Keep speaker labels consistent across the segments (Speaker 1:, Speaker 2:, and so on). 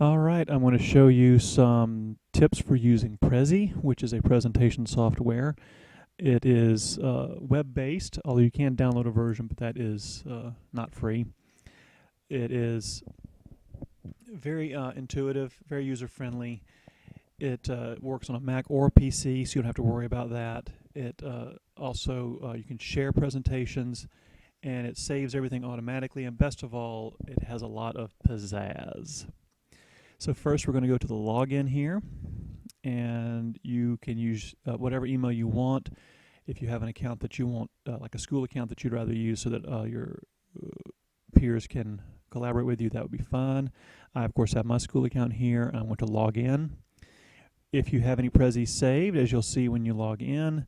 Speaker 1: All right, I'm going to show you some tips for using Prezi, which is a presentation software. It is web-based, although you can download a version, but that is not free. It is very intuitive, very user-friendly. It works on a Mac or a PC, so you don't have to worry about that. It also, you can share presentations, and it saves everything automatically, and best of all, it has a lot of pizzazz. So first we're going to go to the login here, and you can use whatever email you want. If you have an account that you want, like a school account that you'd rather use so that your peers can collaborate with you, that would be fine. I, of course, have my school account here, and I want to log in. If you have any Prezi saved, as you'll see when you log in,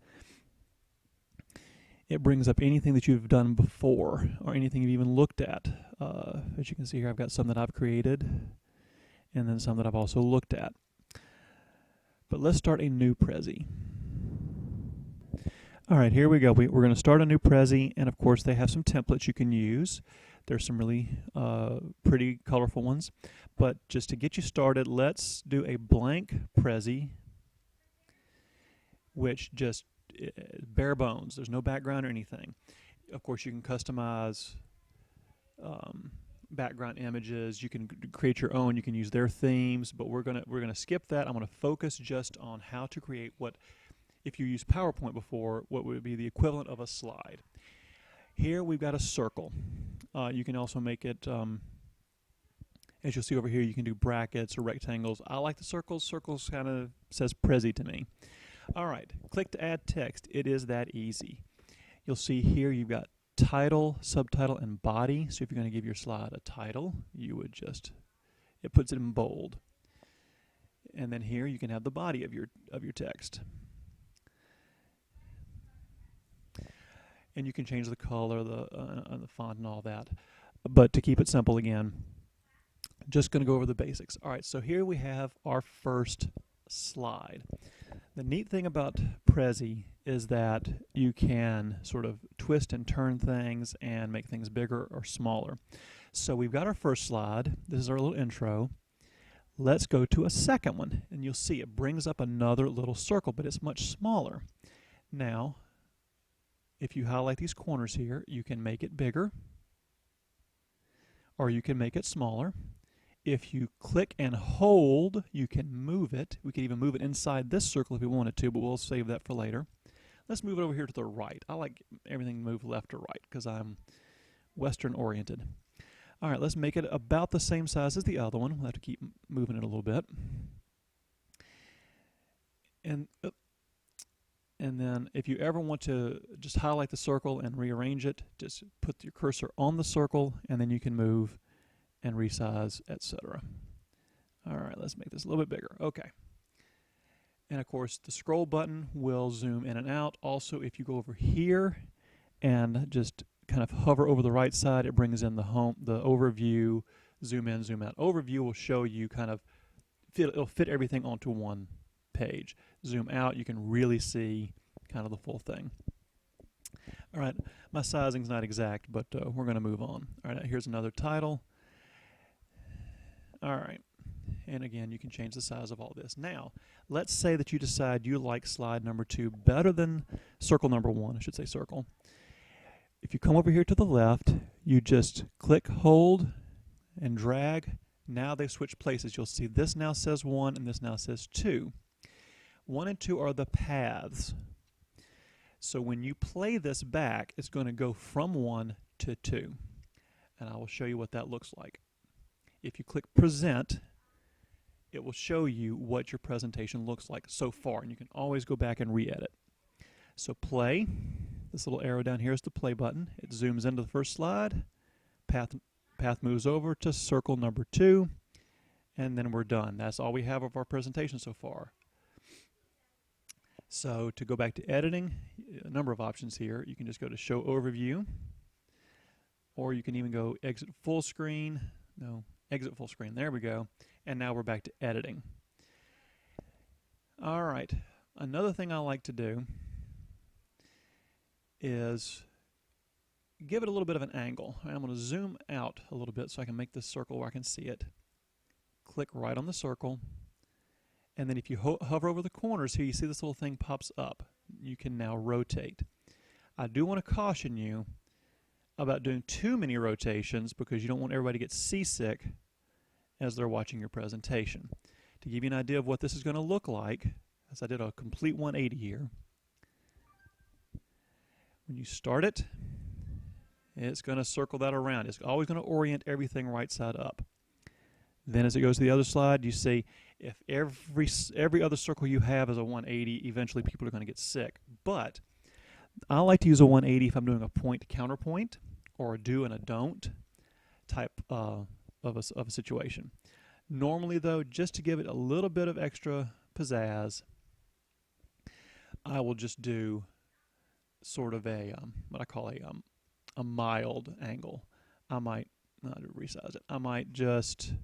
Speaker 1: it brings up anything that you've done before or anything you've even looked at. As you can see here, I've got some that I've created and then some that I've also looked at. But let's start a new Prezi. All right, here we go. We're going to start a new Prezi, and of course they have some templates you can use. There's some really pretty colorful ones. But just to get you started, let's do a blank Prezi, which just bare bones. There's no background or anything. Of course, you can customize background images. You can create your own. You can use their themes, but we're gonna skip that. I'm gonna focus just on how to create what, if you used PowerPoint before, what would be the equivalent of a slide. Here we've got a circle. You can also make it, as you'll see over here, you can do brackets or rectangles. I like the circles. Circles kind of says Prezi to me. All right, click to add text. It is that easy. You'll see here you've got title, subtitle, and body. So if you're going to give your slide a title, you would just, it puts it in bold. And then here you can have the body of your text. And you can change the color, the font, and all that. But to keep it simple again, just going to go over the basics. All right, so here we have our first slide. The neat thing about Prezi is that you can sort of twist and turn things and make things bigger or smaller. So we've got our first slide. This is our little intro. Let's go to a second one, and you'll see it brings up another little circle, but it's much smaller. Now, if you highlight these corners here, you can make it bigger, or you can make it smaller. If you click and hold, you can move it. We could even move it inside this circle if we wanted to, but we'll save that for later. Let's move it over here to the right. I like everything moved left to right because I'm Western oriented. All right, let's make it about the same size as the other one. We'll have to keep moving it a little bit. And then if you ever want to just highlight the circle and rearrange it, just put your cursor on the circle, and then you can move and resize, etc. All right, let's make this a little bit bigger. Okay. And of course, the scroll button will zoom in and out. Also, if you go over here and just kind of hover over the right side, it brings in the overview, zoom in, zoom out. Overview will show you kind of, it'll fit everything onto one page. Zoom out, you can really see kind of the full thing. All right, my sizing's not exact, but we're going to move on. All right, here's another title. All right, and again, you can change the size of all this. Now, let's say that you decide you like slide number 2 better than circle number 1, I should say circle. If you come over here to the left, you just click, hold, and drag. Now they switch places. You'll see this now says 1 and this now says 2. 1 and 2 are the paths. So when you play this back, it's going to go from 1 to 2. And I will show you what that looks like. If you click present, it will show you what your presentation looks like so far, and you can always go back and re-edit. So play. This little arrow down here is the play button. It zooms into the first slide. Path moves over to circle number 2, and then we're done. That's all we have of our presentation so far. So to go back to editing, a number of options here. You can just go to show overview, or you can even go exit full screen. No, exit full screen. There we go. And now we're back to editing. All right. Another thing I like to do is give it a little bit of an angle. I'm going to zoom out a little bit so I can make this circle where I can see it. click right on the circle, and then if you hover over the corners here, you see this little thing pops up. You can now rotate. I do want to caution you about doing too many rotations because you don't want everybody to get seasick as they're watching your presentation. To give you an idea of what this is going to look like, as I did a complete 180 here, when you start it, it's going to circle that around. It's always going to orient everything right side up. Then as it goes to the other slide, you see if every other circle you have is a 180, eventually people are going to get sick. But I like to use a 180 if I'm doing a point counterpoint or a do and a don't type of a situation. Normally though, just to give it a little bit of extra pizzazz, I will just do sort of a what I call a mild angle. I might not resize it. I might just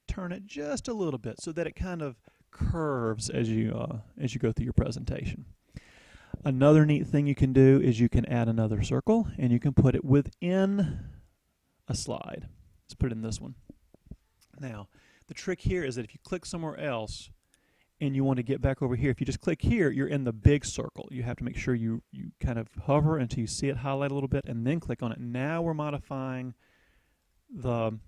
Speaker 1: turn it just a little bit so that it kind of curves as you go through your presentation. Another neat thing you can do is you can add another circle and you can put it within a slide. Let's put it in this one. Now, the trick here is that if you click somewhere else and you want to get back over here, if you just click here, you're in the big circle. You have to make sure you kind of hover until you see it highlight a little bit and then click on it. Now we're modifying the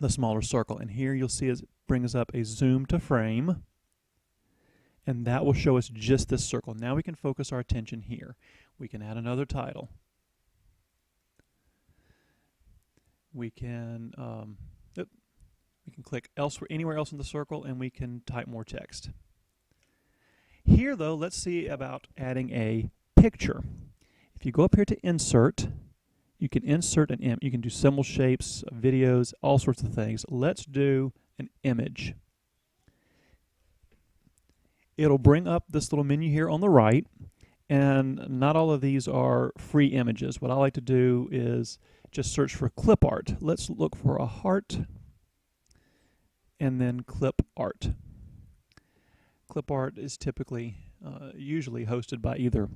Speaker 1: smaller circle. And here you'll see it brings up a zoom to frame. And that will show us just this circle. Now we can focus our attention here. We can add another title. We can click elsewhere, anywhere else in the circle, and we can type more text. Here, though, let's see about adding a picture. If you go up here to Insert, you can insert an image. You can do symbol shapes, videos, all sorts of things. Let's do an image. It'll bring up this little menu here on the right, and not all of these are free images. What I like to do is just search for clip art. Let's look for a heart and then clip art. Clip art is typically, usually hosted by either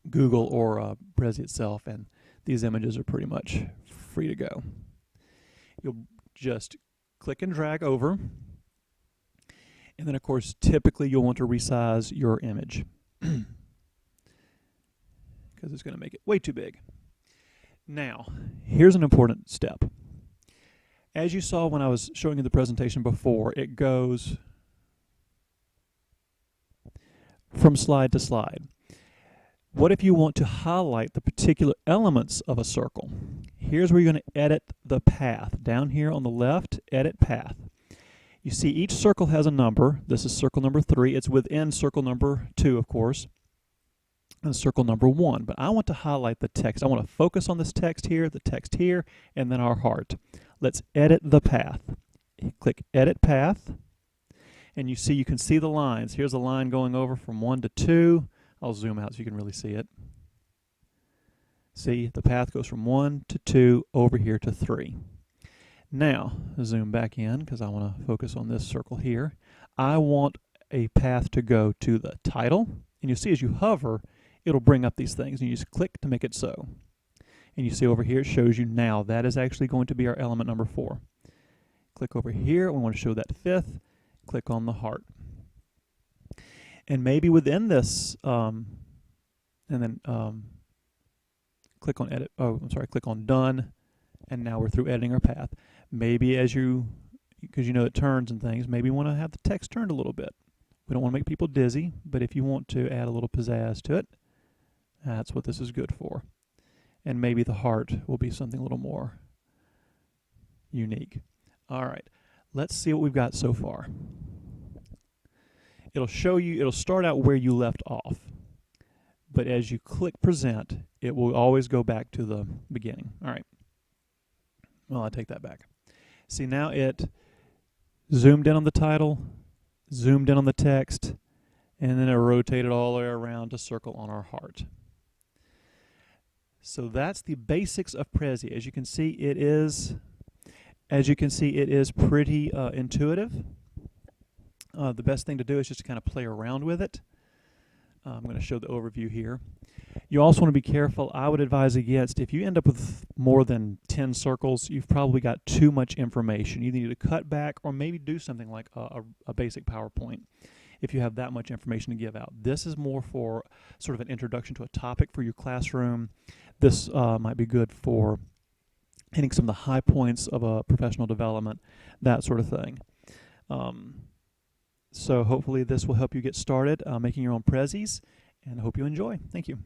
Speaker 1: Google or Prezi itself, and these images are pretty much free to go. You'll just click and drag over, and then of course typically you'll want to resize your image because it's going to make it way too big. Now, here's an important step. As you saw when I was showing you the presentation before, it goes from slide to slide. What if you want to highlight the particular elements of a circle? Here's where you're going to edit the path. Down here on the left, edit path. You see each circle has a number. This is circle number 3. It's within circle number 2, of course, and circle number 1. But I want to highlight the text. I want to focus on this text here, and then our heart. Let's edit the path. Click Edit Path, and you can see the lines. Here's a line going over from 1 to 2. I'll zoom out so you can really see it. See, the path goes from 1 to 2 over here to 3. Now, zoom back in because I want to focus on this circle here. I want a path to go to the title, and you see as you hover, it'll bring up these things, and you just click to make it so. And you see over here, it shows you now that is actually going to be our element number 4. Click over here, we want to show that 5th, click on the heart. And maybe within this, and then click on edit, click on done, and now we're through editing our path. Maybe because you know it turns and things, maybe you want to have the text turned a little bit. We don't want to make people dizzy, but if you want to add a little pizzazz to it, that's what this is good for. And maybe the heart will be something a little more unique. All right, let's see what we've got so far. It'll start out where you left off, but as you click present, it will always go back to the beginning. All right, well, I take that back. See, now it zoomed in on the title, zoomed in on the text, and then it rotated all the way around to circle on our heart. So that's the basics of Prezi. As you can see, it is pretty intuitive. The best thing to do is just to kind of play around with it. I'm going to show the overview here. You also want to be careful. I would advise against, if you end up with more than 10 circles, you've probably got too much information. You need to cut back or maybe do something like a basic PowerPoint if you have that much information to give out. This is more for sort of an introduction to a topic for your classroom. This might be good for hitting some of the high points of a professional development, that sort of thing. So hopefully this will help you get started making your own Prezis, and I hope you enjoy. Thank you.